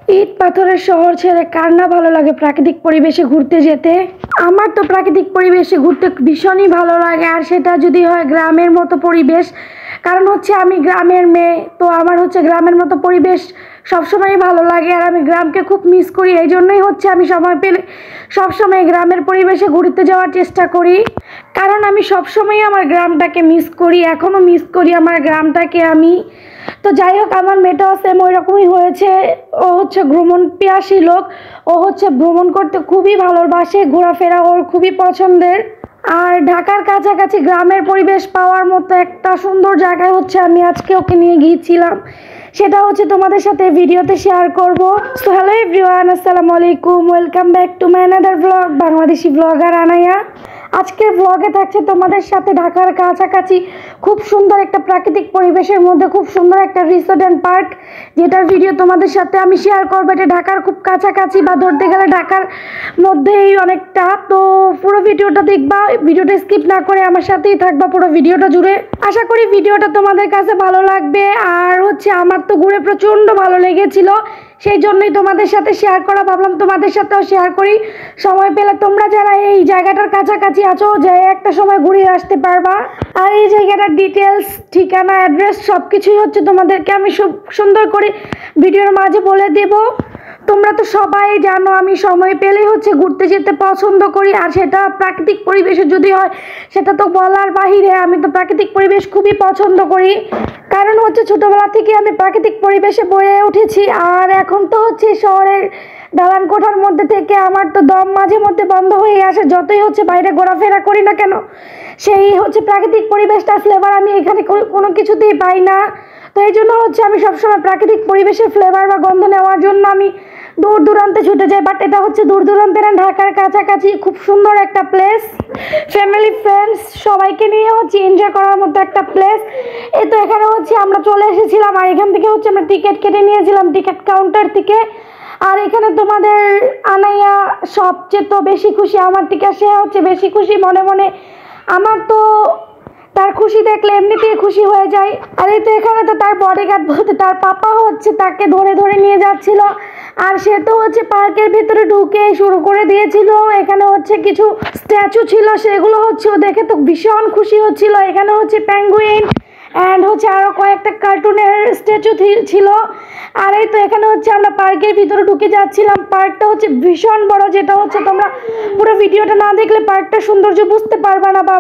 ইট পাথরের শহর ছেড়ে কার না ভালো লাগে প্রাকৃতিক পরিবেশে ঘুরতে যেতে। আমার তো প্রাকৃতিক পরিবেশে ঘুরতে ভীষণই ভালো লাগে, আর সেটা যদি হয় গ্রামের মতো পরিবেশ। কারণ হচ্ছে আমি গ্রামের মেয়ে, তো আমার হচ্ছে গ্রামের মতো পরিবেশ সবসময়ই ভালো লাগে, আর আমি গ্রামকে খুব মিস করি। এই জন্যই হচ্ছে আমি সময় পেলে সবসময় গ্রামের পরিবেশে ঘুরতে যাওয়ার চেষ্টা করি, কারণ আমি সবসময়ই আমার গ্রামটাকে মিস করি, এখনও মিস করি আমার গ্রামটাকে আমি। তো যাই হোক, আমার মেয়েটাও সেম ওই রকমই হয়েছে। ও হচ্ছে ভ্রমণ পিয়াসী লোক, ও হচ্ছে ভ্রমণ করতে খুবই ভালোবাসে, ঘোরাফেরা ওর খুবই পছন্দের। আর ঢাকার কাছাকাছি গ্রামের পরিবেশ পাওয়ার মতো একটা সুন্দর জায়গায় হচ্ছে আমি আজকে ওকে নিয়ে গিয়েছিলাম, সেটা হচ্ছে তোমাদের সাথে ভিডিওতে শেয়ার করব। সো হ্যালো এভরিওয়ান, আসসালামু আলাইকুম, welcome back to my another blog, Bangladeshi blogger Anaya. আজকের ব্লগে থাকছে তোমাদের সাথে ঢাকার কাছাকাছি খুব সুন্দর একটা প্রাকৃতিক পরিবেশের মধ্যে খুব সুন্দর একটা রিসোর্ট অ্যান্ড পার্ক, যেটার ভিডিও তোমাদের সাথে আমি শেয়ার করবো। এটা ঢাকার খুব কাছাকাছি, বা ধরতে গেলে ঢাকার মধ্যেই অনেকটা। তো পুরো ভিডিওটা দেখবা, ভিডিওটা স্কিপ না করে আমার সাথেই থাকবা পুরো ভিডিওটা জুড়ে। আশা করি ভিডিওটা তোমাদের কাছে ভালো লাগবে। আর হচ্ছে আমার তো ঘুরে প্রচণ্ড ভালো লেগেছিল, সেই জন্যই তোমাদের সাথে শেয়ার করা, ভাবলাম তোমাদের সাথেও শেয়ার করি। সময় পেলে তোমরা যারা এই জায়গাটার কাছাকাছি আছো, যে একটা সময় ঘুরে আসতে পারবা। আর এই জায়গাটার ডিটেলস, ঠিকানা, অ্যাড্রেস সব কিছুই হচ্ছে তোমাদেরকে আমি সুন্দর করে ভিডিওর মাঝে বলে দেব। তোমরা তো সবাই জানো আমি সময় পেলেই হচ্ছে ঘুরতে যেতে পছন্দ করি, আর সেটা প্রাকৃতিক পরিবেশে যদি হয় সেটা তো বলার বাহিরে। আমি তো প্রাকৃতিক পরিবেশ খুবই পছন্দ করি, কারণ হচ্ছে ছোটোবেলা থেকে আমি প্রাকৃতিক পরিবেশে বেড়ে উঠেছি। আর এখন তো হচ্ছে শহরের দালান কোঠার মধ্যে থেকে আমার তো দম মাঝে মধ্যে বন্ধ হয়ে আসে, যতই হচ্ছে বাইরে ঘোরাফেরা করি না কেন, সেই হচ্ছে প্রাকৃতিক পরিবেশটার ফ্লেভার আমি এখানে কোনো কিছুতেই পাই না। তো এই জন্য হচ্ছে আমি সবসময় প্রাকৃতিক পরিবেশের ফ্লেভার বা গন্ধ নেওয়ার জন্য আমি দূর দূরান্তে ছুটে যাই। বাট এটা হচ্ছে দূর দূরান্তে না, ঢাকার কাছাকাছি খুব সুন্দর একটা প্লেস, ফ্যামিলি ফ্রেন্ডস সবাইকে নিয়ে হচ্ছে এনজয় করার মতো একটা প্লেস। এই তো এখানে হচ্ছে আমরা চলে এসেছিলাম, আর এখান থেকে হচ্ছে আমরা টিকিট কেটে নিয়েছিলাম টিকিট কাউন্টার থেকে। আর এখানে তোমাদের আনাইয়া সবচেয়ে তো বেশি খুশি আমার থেকে, সে হচ্ছে বেশি খুশি মনে মনে। আমার তো তার খুশি দেখলে এমনিতেই খুশি হয়ে যায়। আর এই তো এখানে তো তার বডিগার্ড বলতে তার পাপা হচ্ছে তাকে ধরে ধরে নিয়ে যাচ্ছিল, আর সে তো হচ্ছে পার্কের ভিতরে ঢুকে শুরু করে দিয়েছিল। এখানে হচ্ছে কিছু স্ট্যাচু ছিল, সেগুলো হচ্ছে ও দেখে তো ভীষণ খুশি হচ্ছিল। এখানে হচ্ছে পেঙ্গুইন অ্যান্ড হচ্ছে আরও কয়েকটা কার্টুনের স্ট্যাচু ছিল। আর এই তো এখানে হচ্ছে আমরা পার্কের ভিতরে ঢুকে যাচ্ছিলাম। পার্কটা হচ্ছে ভীষণ বড়, যেটা হচ্ছে তোমরা পুরো ভিডিওটা না দেখলে পার্কটার সৌন্দর্য বুঝতে পারবে না, বা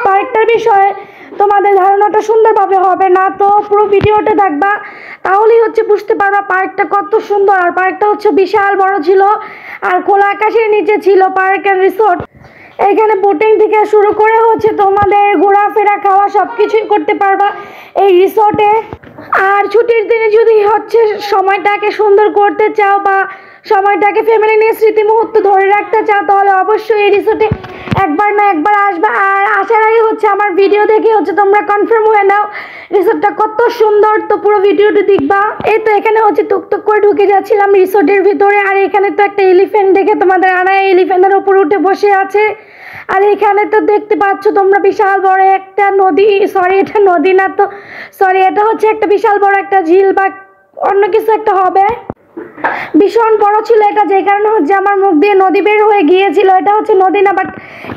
পার্কটার বিষয়ে তোমাদের ধারণাটা সুন্দরভাবে হবে না। তো পুরো ভিডিওটা দেখবা, তাহলেই হচ্ছে বুঝতে পারবা পার্কটা কত সুন্দর। আর পার্কটা হচ্ছে বিশাল বড় ছিল, আর খোলা আকাশের নিচে ছিল পার্ক অ্যান্ড রিসোর্ট। এখানে বোটিং থেকে শুরু করে হচ্ছে তোমাদের ঘোরাফেরা, খাওয়া সব কিছুই করতে পারবা এই রিসোর্টে। আর ছুটির দিনে যদি হচ্ছে সময়টাকে সুন্দর করতে চাও, বা সময়টাকে ফ্যামিলি নিয়ে স্মৃতি মুহূর্ত ধরে রাখতে চাও, তাহলে অবশ্যই এই রিসোর্টে একবার না একবার আসবা। আর আসার আগে হচ্ছে আমার ভিডিও দেখে হচ্ছে তোমরা কনফার্ম হয়ে নাও রিসোর্টটা কত সুন্দর। তো পুরো ভিডিওটি দেখবা। এই তো এখানে হচ্ছে টুকটুক করে ঢুকে যাচ্ছিলাম রিসোর্টের ভিতরে, আর এখানে তো একটা এলিফ্যান্ট দেখে তোমাদের আনায় এলিফ্যান্টের উপর উঠে বসে আছে। আর এখানে তো দেখতে পাচ্ছ তোমরা বিশাল বড় একটা নদী, সরি এটা নদী না, তো সরি এটা হচ্ছে একটা বিশাল বড় একটা ঝিল বা অন্য কিছু একটা হবে। ভীষণ বড় ছিল এটা, যে কারণে হচ্ছে আমার মুখ দিয়ে নদী বের হয়ে গিয়েছিল। এটা হচ্ছে নদী না, বাট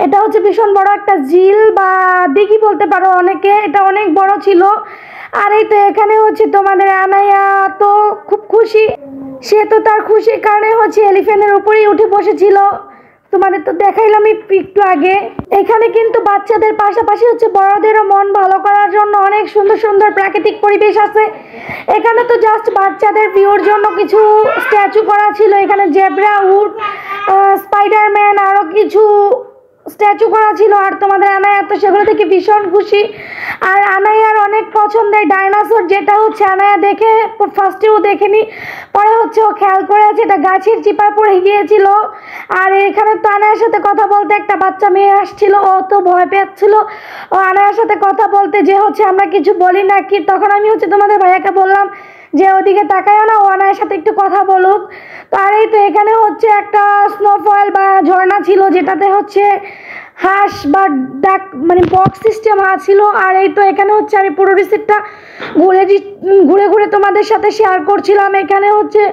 এটা হচ্ছে ভীষণ বড় একটা ঝিল বা দিঘি বলতে পারো অনেকে, এটা অনেক বড় ছিল। আর এই তো এখানে হচ্ছে তোমাদের আনায়া তো খুব খুশি, সে তো তার খুশির কারণে হচ্ছে এলিফ্যান্টের উপরেই উঠে বসেছিল। তোমাদের তো দেখাইলাম একটু আগে। এখানে কিন্তু বাচ্চাদের পাশাপাশি হচ্ছে বড়দেরও মন ভালো করার জন্য অনেক সুন্দর সুন্দর প্রাকৃতিক পরিবেশ আছে। এখানে তো জাস্ট বাচ্চাদের ভিউর জন্য কিছু স্ট্যাচু করা ছিল, এখানে জেব্রা, উট, স্পাইডারম্যান, আরও কিছু স্ট্যাচু করা ছিল। আর তোমাদের আনায়া তো সেগুলো দেখে ভীষণ খুশি। আর আনায়ার অনেক পছন্দের ডাইনোসর, যেটা হচ্ছে আনায়া দেখে ফার্স্টেও দেখেনি, পরে হচ্ছে ও খেয়াল করেছে এটা গাছের চিপায় পড়ে গিয়েছিল। আর এখানে তো আনায়ার সাথে কথা বলতে একটা বাচ্চা মেয়ে আসছিল, ও তো ভয় পেয়েছিল ও আনায়ার সাথে কথা বলতে, যে হচ্ছে আমরা কিছু বলি না কি। তখন আমি হচ্ছে তোমাদের ভাইয়াকে বললাম যে ওদিকে তাকায়ও না, ও আনায়ের সাথে একটু কথা বলুক। তো আর এই তো এখানে হচ্ছে একটা স্নোফল বা ঝর্ণা ছিল, যেটাতে হচ্ছে হাঁস বা ডাক মানে বক্স সিস্টেম হাঁস ছিল। আর এই তো এখানে হচ্ছে আমি পুরো রিসিপ্টটা ঘুরে ঘুরে তোমাদের সাথে শেয়ার করছিলাম। এখানে হচ্ছে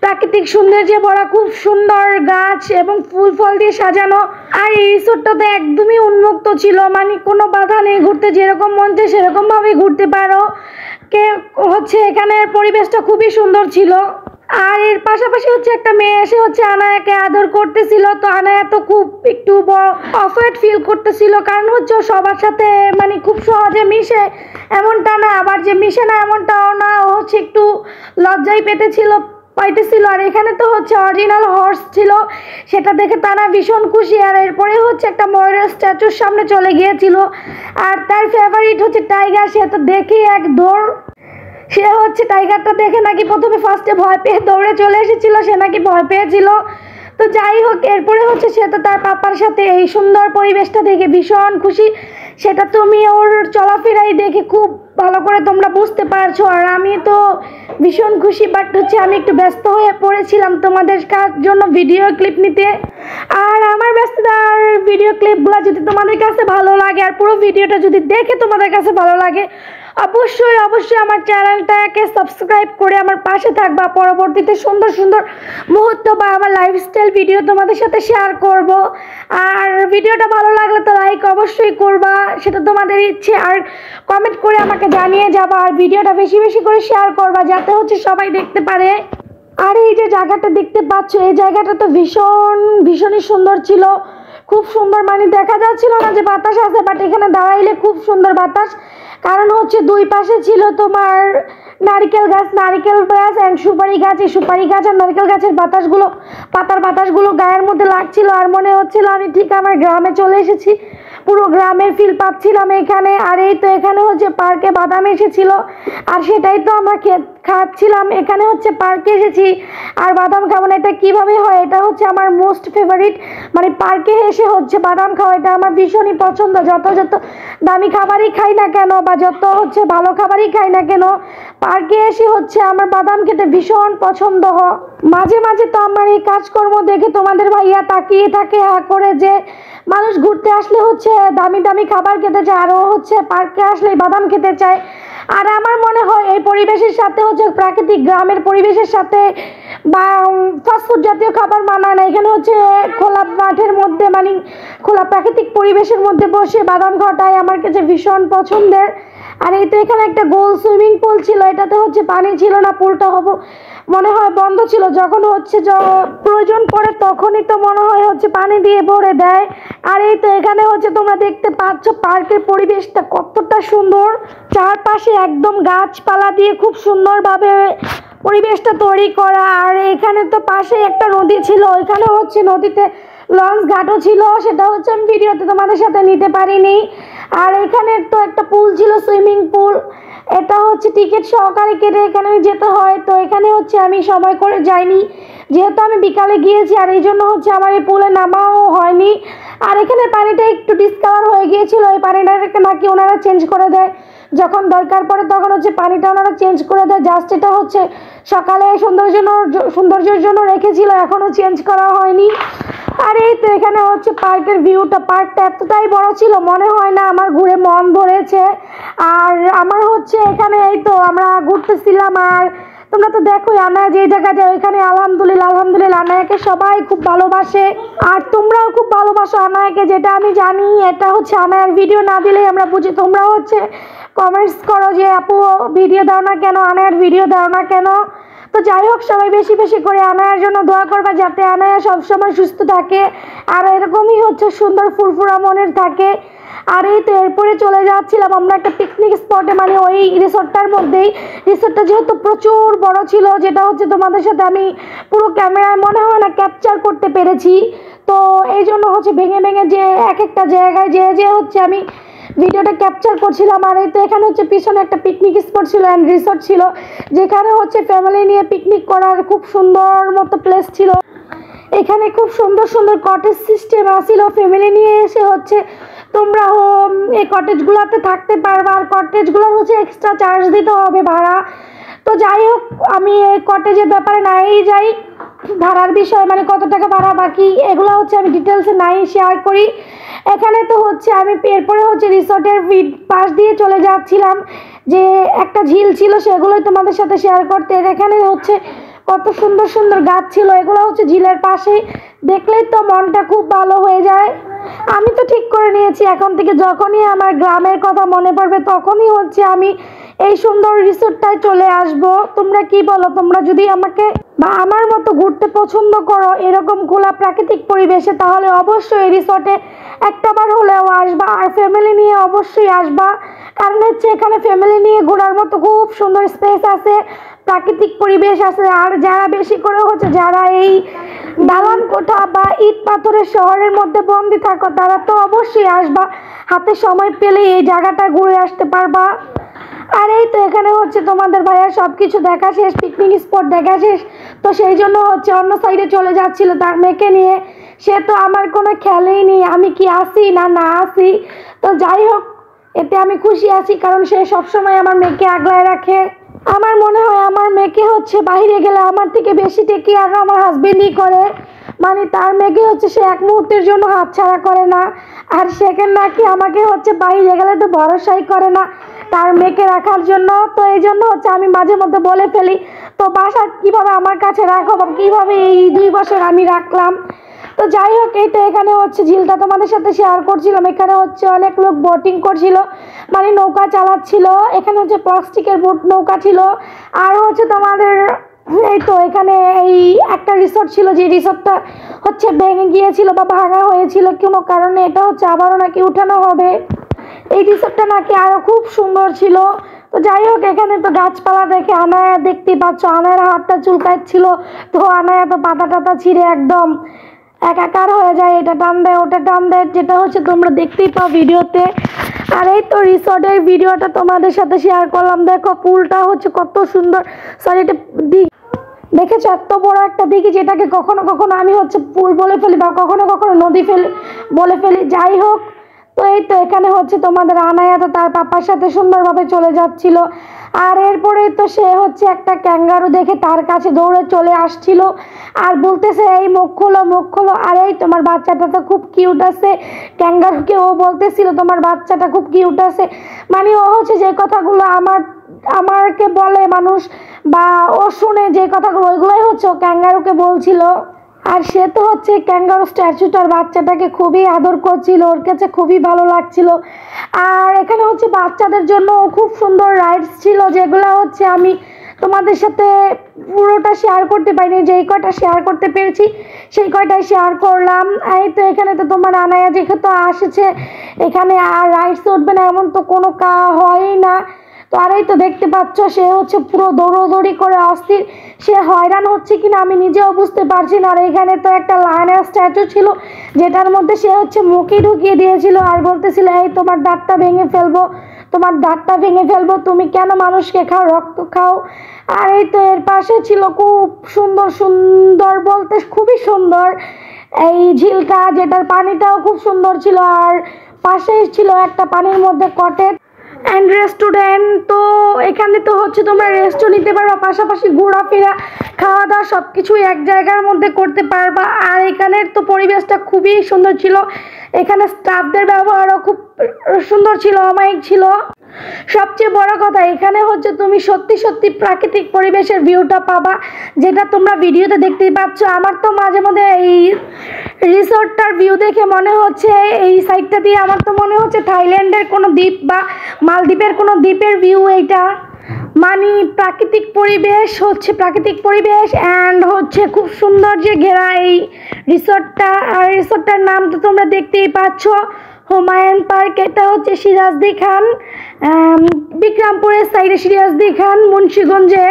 প্রাকৃতিক সৌন্দর্যে ভরা খুব সুন্দর গাছ এবং ফুল ফল দিয়ে সাজানো। আর এই রিসোর্টটাতে একদমই উন্মুক্ত ছিল, মানে কোনো বাধা নেই, ঘুরতে যেরকম মন চায় সেরকমভাবেই ঘুরতে পারো। হচ্ছে এখানের পরিবেশটা খুবই সুন্দর ছিল। আর এর পাশাপাশি হচ্ছে একটা মেয়ে এসে হচ্ছে আনায়াকে আদর করতেছিল। তো আনায়া তো খুব একটু অফওয়ার্ড ফিল করতেছিল, কারণ হচ্ছে ও সবার সাথে মানে খুব সহজে মিশে এমনটা না, আবার যে মিশে না এমনটাও না, ও হচ্ছে একটু লজ্জাই পাইতেছিল। আর এখানে তো হচ্ছে অরিজিনাল হর্স ছিল, সেটা দেখে তারা ভীষণ খুশি। আর এরপরে হচ্ছে একটা ময়ূরের স্ট্যাচুর সামনে চলে গিয়েছিল। আর তার ফেভারিট হচ্ছে টাইগার, সে তো দেখি এক দৌড়, সে হচ্ছে টাইগারটা দেখে নাকি প্রথমে ফার্স্টে ভয় পেয়ে দৌড়ে চলে এসেছিল, সে নাকি ভয় পেয়েছিল। তো যাই হোক, এরপরে হচ্ছে সে তো তার পাপার সাথে এই সুন্দর পরিবেশটা দেখে ভীষণ খুশি। সেটা তুমি ওর চলাফেরাই দেখে খুব ভালো করে তোমরা বুঝতে পারছো। আর আমি তো ভীষণ খুশি, বাট হচ্ছে আমি একটু ব্যস্ত হয়ে পড়েছিলাম তোমাদের জন্য ভিডিও ক্লিপ নিতে। আর আমার ব্যস্ততার ভিডিও ক্লিপগুলো যদি তোমাদের কাছে ভালো লাগে আর পুরো ভিডিওটা যদি দেখে তোমাদের কাছে ভালো লাগে, অবশ্যই অবশ্যই আমার চ্যানেলটাকে সাবস্ক্রাইব করে আমার পাশে থাকবা। পরবর্তীতে সুন্দর সুন্দর মুহূর্ত বা আমার লাইফস্টাইল ভিডিও তোমাদের সাথে শেয়ার করব। আর ভিডিওটা ভালো লাগলে তো লাইক অবশ্যই করবা, সেটা তোমাদের ইচ্ছে। আর কমেন্ট করে আমাকে জানিয়ে যাবা। আর ভিডিওটা বেশি বেশি করে শেয়ার করবা, যাতে হচ্ছে সবাই দেখতে পারে। আর এই যে জায়গাটা দেখতে পাচ্ছ, এই জায়গাটা তো ভীষণই সুন্দর ছিল, খুব সুন্দর। মানে দেখা যাচ্ছিল না যে বাতাস আছে, বাট এখানে দাঁড়াইলে খুব সুন্দর বাতাস। কারণ হচ্ছে দুই পাশে ছিল তোমার নারকেল গাছ অ্যান্ড সুপারি গাছ। এই সুপারি গাছ আর নারকেল গাছের পাতার বাতাসগুলো গায়ের মধ্যে লাগছিল। আর মনে হচ্ছিল আমি ঠিক আমার গ্রামে চলে এসেছি, পুরো গ্রামের ফিল পাচ্ছিলাম এখানে। আর এই তো এখানে হচ্ছে পার্কে বাদাম এসেছিল, আর সেটাই তো আমরা খাচ্ছিলাম। এখানে হচ্ছে পার্কে এসেছি আর বাদাম খাবো না, এটা কিভাবে হয়? এটা হচ্ছে আমার মোস্ট ফেভারিট, মানে পার্কে এসে হচ্ছে বাদাম খাওয়া, এটা আমার ভীষণই পছন্দ। যত দামি খাবারই খাই না কেন বা যত হচ্ছে ভালো খাবারই খাই না কেন, পার্কে এসে হচ্ছে আমার বাদাম খেতে ভীষণ পছন্দ হয়। মাঝে মাঝে তো আমার এই কাজকর্ম দেখে তোমাদের ভাইয়া তাকিয়ে থাকে করে, যে মানুষ ঘুরতে আসলে হচ্ছে দামি দামি খাবার খেতে চায়, আরও হচ্ছে পার্কে আসলে বাদাম খেতে চায়। আর আমার মনে হয় এই পরিবেশের সাথে হচ্ছে প্রাকৃতিক গ্রামের পরিবেশের সাথে বা ফাস্টফুড জাতীয় খাবার মানায় না। এখানে হচ্ছে খোলা মাঠের মধ্যে, মানে খোলা প্রাকৃতিক পরিবেশের মধ্যে বসে বাদাম খাওয়াটাই আমার কাছে ভীষণ পছন্দের। আর এই তো এখানে একটা গোল সুইমিং পুল ছিল, এটাতে হচ্ছে পানি ছিল না, পুলটা মনে হয় বন্ধ ছিল। যখন হচ্ছে প্রয়োজন পড়ে তখনই তো মনে হয় হচ্ছে পানি দিয়ে ভরে দেয়। আর এই তো এখানে হচ্ছে তোমরা দেখতে পাচ্ছ পার্কের পরিবেশটা কতটা সুন্দর, চারপাশে একদম গাছপালা দিয়ে খুব সুন্দরভাবে পরিবেশটা তৈরি করা। আর এখানে তো পাশে একটা নদী ছিল, ওইখানে হচ্ছে নদীতে লঞ্চ ঘাটও ছিল, সেটা হচ্ছে আমি ভিডিওতে তোমাদের সাথে নিতে পারিনি। আর এখানে তো একটা পুল ছিল, সুইমিং পুল, এটা হচ্ছে টিকিট সহকারে কেটে এখানে যেতে হয়। তো এখানে হচ্ছে আমি সময় করে যাইনি, যেহেতু আমি বিকালে গিয়েছি, আর এই জন্য হচ্ছে আমার এই পুলে নামাও হয়নি। আর এখানে পানিটা একটু ডিসকালার হয়ে গিয়েছিল, এই পানিটাকে নাকি ওনারা চেঞ্জ করে দেয়, যখন দরকার পড়ে তখন হচ্ছে পানিটা ওনারা চেঞ্জ করে দেয়। জাস্ট এটা হচ্ছে সকালে সৌন্দর্যের জন্য রেখেছিল, এখনও চেঞ্জ করা হয়নি। আর এই তো এখানে হচ্ছে পার্কের ভিউটা, পার্কটা এতটাই বড় ছিল মনে হয় না আমার ঘুরে মন ভরেছে। আর আমার হচ্ছে এখানে এই তো আমরা ঘুরতেছিলাম। আর তোমরা তো দেখোই আনায়া যে জায়গা যায় ওইখানে আলহামদুলিল্লাহ আনায়াকে সবাই খুব ভালোবাসে। আর তোমরাও খুব ভালোবাসো আনায়াকে, যেটা আমি জানি। এটা হচ্ছে আনায়ার ভিডিও না দিলেই আমরা বুঝি, তোমরাও হচ্ছে কমেন্টস করো যে আপু ভিডিও দাও না কেন, আনায়ার ভিডিও দাও না কেন। তো যাই হোক, সবাই বেশি বেশি করে আনায়ার জন্য দোয়া করবা, যাতে আনায়া সবসময় সুস্থ থাকে আর এরকমই হচ্ছে সুন্দর ফুরফুরা মনের থাকে। আর এই তো এরপরে চলে যাচ্ছিলাম আমরা একটা পিকনিক স্পটে, মানে ওই রিসোর্টটার মধ্যেই। রিসোর্টটা যেহেতু প্রচুর বড় ছিল, যেটা হচ্ছে তোমাদের সাথে আমি পুরো ক্যামেরায় মনে হয় না ক্যাপচার করতে পেরেছি। তো এই জন্য হচ্ছে ভেঙে ভেঙে যে এক একটা জায়গায় যে হচ্ছে আমি ভিডিওটা ক্যাপচার করছিলাম। আর এই তো এখানে হচ্ছে পিছনে একটা পিকনিক স্পট ছিল অ্যান্ড রিসোর্ট ছিল, যেখানে হচ্ছে ফ্যামিলি নিয়ে পিকনিক করার খুব সুন্দর মতো প্লেস ছিল। এখানে খুব সুন্দর সুন্দর কটেজ সিস্টেম আসছিল, ফ্যামিলি নিয়ে এসে হচ্ছে তোমরা এই কটেজগুলোতে থাকতে পারবা। আর কটেজগুলোর হচ্ছে এক্সট্রা চার্জ দিতে হবে, ভাড়া। তো যাই হোক, আমি এই কটেজের ব্যাপারে নাই যাই, ভাড়ার বিষয় মানে কত টাকা ভাড়া বাকি এগুলো হচ্ছে আমি ডিটেলসে নাই শেয়ার করি। এখানে তো হচ্ছে আমি এরপরে হচ্ছে রিসোর্টের পাশ দিয়ে চলে যাচ্ছিলাম, যে একটা ঝিল ছিল সেগুলোই তোমাদের সাথে শেয়ার করতে। এখানে হচ্ছে কত সুন্দর সুন্দর গাছ ছিল, এগুলো হচ্ছে ঝিলের পাশেই, দেখলেই তো মনটা খুব ভালো হয়ে যায়। আমি তো ঠিক করে নিয়েছি এখন থেকে যখনই আমার গ্রামের কথা মনে পড়বে তখনই হচ্ছে আমি এই সুন্দর রিসোর্টটায় চলে আসব। তোমরা কি বলো? তোমরা যদি আমাকে বা আমার মতো ঘুরতে পছন্দ করো এরকম খোলা প্রাকৃতিক পরিবেশে, তাহলে অবশ্যই এই রিসোর্টে একটাবার হলেও আসবা, আর ফ্যামিলি নিয়ে অবশ্যই আসবা। কারণ হচ্ছে এখানে ফ্যামিলি নিয়ে ঘোরার মতো খুব সুন্দর স্পেস আছে, প্রাকৃতিক পরিবেশ আছে। আর যারা বেশি করে হচ্ছে যারা এই দালান কোঠা বা ইট পাথরের শহরের মধ্যে বন্দি থাকো তারা তো অবশ্যই আসবা, হাতে সময় পেলে এই জায়গাটা ঘুরে আসতে পারবা। আর এই তো এখানে হচ্ছে তোমাদের ভাইয়া সব কিছু দেখা শেষ, পিকনিক স্পট দেখা শেষ, তো সেই জন্য হচ্ছে অন্য সাইডে চলে যাচ্ছিল তার মেয়েকে নিয়ে। সে তো আমার কোনো খেয়ালই নেই আমি কি আসি না না আসি। তো যাই হোক, এতে আমি খুশি আছি, কারণ সে সবসময় আমার মেয়েকে আগলায় রাখে। আমার মনে হয় আমার মেয়েকে হচ্ছে বাইরে গেলে আমার থেকে বেশি টেকি আর আমার হাজবেন্ডই করে, মানে তার মেয়েকে হচ্ছে সে এক মুহূর্তের জন্য হাতছাড়া করে না। আর সেখানে নাকি আমাকে হচ্ছে বাইরে গেলে তো ভরসাই করে না তার মেয়েকে রাখার জন্য। তো এই জন্য হচ্ছে আমি মাঝে মধ্যে বলে ফেলি, তো বাসা কিভাবে আমার কাছে রাখো বা কীভাবে এই 2 বছর আমি রাখলাম। তো যাই হোক, এই তো এখানে হচ্ছে ঝিলটা তোমাদের সাথে শেয়ার করছিলাম। এখানে হচ্ছে অনেক লোক বোটিং করছিল, মানে নৌকা চালাচ্ছিল। এখানে হচ্ছে প্লাস্টিকের বোট নৌকা ছিল। আর হচ্ছে তোমাদের এই তো এখানে এই একটা রিসোর্ট ছিল, যে রিসোর্টটা হচ্ছে ভেঙে গিয়েছিল বা ভাঙা হয়েছিল কোনো কারণে, এটা হচ্ছে আবারও নাকি উঠানো হবে। এই রিসোর্টটা নাকি আরো খুব সুন্দর ছিল। তো যাই হোক, এখানে তো গাছপালা দেখে আনায়া দেখতেই পাচ্ছ, আনায়ার হাতটা চুলকাচ্ছিল, তো আনায়া তো পাতা টাতা ছিঁড়ে একদম একাকার হয়ে যায়, এটা টান দেয় ওটা টান দেয়, যেটা হচ্ছে তোমরা দেখতেই পাও ভিডিওতে। আর এই তো রিসোর্টের ভিডিওটা তোমাদের সাথে শেয়ার করলাম। দেখো পুলটা হচ্ছে কত সুন্দর, সরি এটা দিঘি, দেখেছো এত বড় একটা দিঘি, যেটাকে কখনো কখনো আমি হচ্ছে পুল বলে ফেলি বা কখনো কখনো নদী বলে ফেলি। যাই হোক, তো এই তো এখানে হচ্ছে তোমাদের আনায়া তো তার পাপার সাথে সুন্দরভাবে চলে যাচ্ছিল। আর এরপরে তো সে হচ্ছে একটা ক্যাঙ্গারু দেখে তার কাছে দৌড়ে চলে আসছিল আর বলতেছে এই মুখ খোলো মুখ খোলো। আর এই তোমার বাচ্চাটা তো খুব কিউট আছে, ক্যাঙ্গারুকে ও বলতেছিল তোমার বাচ্চাটা খুব কিউট আছে, মানে ও হচ্ছে যে কথাগুলো আমাকে বলে মানুষ বা ও শুনে যে কথাগুলো ওইগুলোই হচ্ছে ও ক্যাঙ্গারুকে বলছিল। আর সে তো হচ্ছে ক্যাঙ্গারু স্ট্যাচুটার বাচ্চাটাকে খুবই আদর করছিল, ওর কাছে খুবই ভালো লাগছিল। আর এখানে হচ্ছে বাচ্চাদের জন্য খুব সুন্দর রাইডস ছিল, যেগুলো হচ্ছে আমি তোমাদের সাথে পুরোটা শেয়ার করতে পারিনি, যেই কয়টা শেয়ার করতে পেরেছি সেই কয়টাই শেয়ার করলাম। এই তো এখানে তো তোমার আনায়া যেহেতু আসেছে, এখানে আর রাইডস উঠবে না এমন তো কোনো হয়ই না। তো আর এই তো দেখতে পাচ্ছ সে হচ্ছে পুরো দৌড়োদৌড়ি করে অস্থির, সে হয়রান হচ্ছে কিনা আমি নিজেও বুঝতে পারছি না। আর এখানে তো একটা লায়নের স্ট্যাচু ছিল, যেটার মধ্যে সে হচ্ছে মুখে ঢুকিয়ে দিয়েছিল আর বলতেছিল এই তোমার দাঁতটা ভেঙে ফেলবো, তোমার দাঁতটা ভেঙে ফেলবো, তুমি কেন মানুষকে খাও, রক্ত খাও। আর এই তো এর পাশে ছিল খুব সুন্দর সুন্দর বলতে খুবই সুন্দর এই ঝিলটা, যেটার পানিটাও খুব সুন্দর ছিল। আর পাশেই ছিল একটা পানির মধ্যে কটেজ অ্যান্ড রেস্টুরেন্ট। তো এখানে তো হচ্ছে তোমরা রেস্টও নিতে পারবা, পাশাপাশি ঘোরাফেরা খাওয়া দাওয়া সব কিছুই এক জায়গার মধ্যে করতে পারবা। আর এখানের তো পরিবেশটা খুবই সুন্দর ছিল, এখানে স্টাফদের ব্যবহারও খুব সুন্দর ছিল, অমায়িক ছিল। সবচেয়ে বড় কথা এখানে হচ্ছে তুমি সত্যি সত্যি প্রাকৃতিক পরিবেশের ভিউটা পাবা, যেটা তোমরা ভিডিওতে দেখতেই পাচ্ছ। আমার তো মাঝে মধ্যে এই রিসোর্টটার ভিউ দেখে মনে হচ্ছে এই সাইডটা দিয়ে আমার তো মনে হচ্ছে থাইল্যান্ডের কোনো দ্বীপ বা মালদ্বীপের কোনো দ্বীপের ভিউ এইটা, মানে প্রাকৃতিক পরিবেশ হচ্ছে প্রাকৃতিক পরিবেশ অ্যান্ড হচ্ছে খুব সুন্দর যে ঘেরা এই রিসোর্টটা। আর রিসোর্টটার নাম তো তোমরা দেখতেই পাচ্ছ, হুমায়ুন পার্ক। এটা হচ্ছে সিরাজদি খান, বিক্রমপুরের সাইডে সিরাজদি খান মুন্সিগঞ্জে,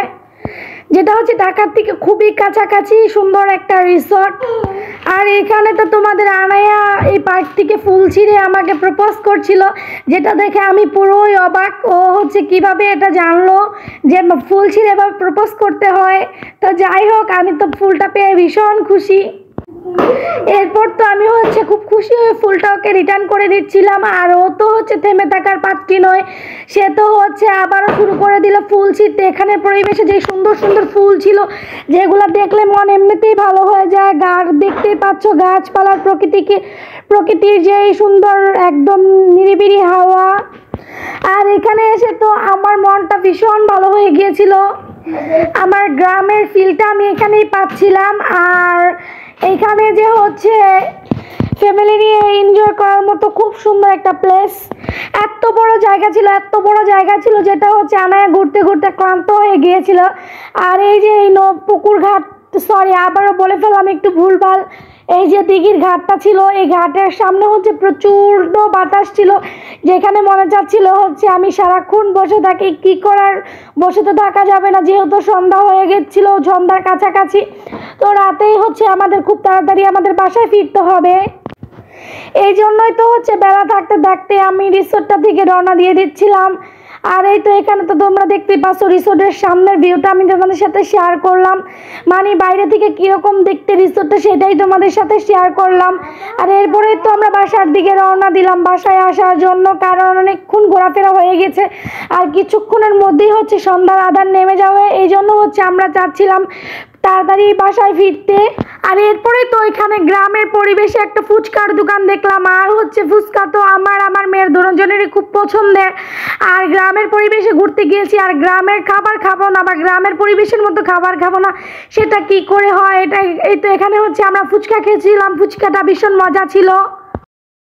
যেটা হচ্ছে ঢাকার থেকে খুবই কাছাকাছি, সুন্দর একটা রিসোর্ট। আর এখানে তো তোমাদের আনায়া এই পার্ক থেকে ফুল ছিঁড়ে আমাকে প্রপোজ করছিল, যেটা দেখে আমি পুরোই অবাক, ও হচ্ছে কিভাবে এটা জানলো যে ফুল ছিঁড়ে এভাবে প্রপোজ করতে হয়। তো যাই হোক, আমি তো ফুলটা পেয়ে ভীষণ খুশি। এরপর তো আমি হচ্ছে খুব খুশি হয়ে ফুলটা ওকে রিটার্ন করে দিচ্ছিলাম, আর ও তো হচ্ছে থেমে থাকার পাত্রী নয়, সে তো হচ্ছে আবারও শুরু করে দিল ফুল ছিঁড়তে। এখানে পরিবেশে যে সুন্দর সুন্দর ফুল ছিল যেগুলো দেখলে মন এমনিতেই ভালো হয়ে যায়। দেখতেই পাচ্ছ গাছপালার প্রকৃতির যেই সুন্দর একদম নিরিবিলি হাওয়া। আর এখানে এসে তো আমার মনটা ভীষণ ভালো হয়ে গিয়েছিল, আমার গ্রামের ফিলটা আমি এখানেই পাচ্ছিলাম। আর এখানে যে হচ্ছে ফ্যামিলি নিয়ে এনজয় করার মতো খুব সুন্দর একটা প্লেস। এত বড় জায়গা ছিল যেটা হচ্ছে আনায়া ঘুরতে ঘুরতে ক্লান্ত হয়ে গিয়েছিল। আর এই যে এই পুকুর ঘাট, সরি আবারও বলে ফেললাম একটু ভুলভাল, এই যে দিঘির ঘাটটা ছিল, এই ঘাটের সামনে হচ্ছে প্রচণ্ড বাতাস ছিল, যেখানে মনে চাচ্ছিল হচ্ছে আমি সারাক্ষণ বসে থাকি। কি করার, বসে তো থাকা যাবে না, যেহেতু সন্ধ্যা হয়ে গেছিলো, সন্ধ্যার কাছাকাছি। তো রাতেই হচ্ছে আমাদের খুব তাড়াতাড়ি আমাদের বাসায় ফিরতে হবে। এই জন্যই তো হচ্ছে বেলা থাকতে থাকতে আমি রিসোর্টটা থেকে রওনা দিয়ে দিচ্ছিলাম। আর এই তো এখানে তো তোমরা দেখতেই পাচ্ছ রিসোর্টের সামনের ভিউটা আমি তোমাদের সাথে শেয়ার করলাম, মানে বাইরে থেকে কীরকম দেখতে রিসোর্টটা সেটাই তোমাদের সাথে শেয়ার করলাম। আর এরপরেই তো আমরা বাসার দিকে রওনা দিলাম বাসায় আসার জন্য, কারণ অনেকক্ষণ ঘোরাফেরা হয়ে গেছে আর কিছুক্ষণের মধ্যেই হচ্ছে সন্ধ্যার আধার নেমে যাবে। এই জন্য হচ্ছে আমরা চাচ্ছিলাম তাড়াতাড়ি বাসায় ফিরতে। আর এরপরে তো এখানে গ্রামের পরিবেশে একটা ফুচকার দোকান দেখলাম, আর হচ্ছে ফুচকা তো আমার মেয়ের দুজনেরই খুব পছন্দের। আর গ্রামের পরিবেশে ঘুরতে গিয়েছি, আর গ্রামের খাবার খাবো না বা গ্রামের পরিবেশের মতো খাবার খাবো না, সেটা কি করে হয়? এই তো এখানে হচ্ছে আমরা ফুচকা খেয়েছিলাম, ফুচকাটা ভীষণ মজা ছিল।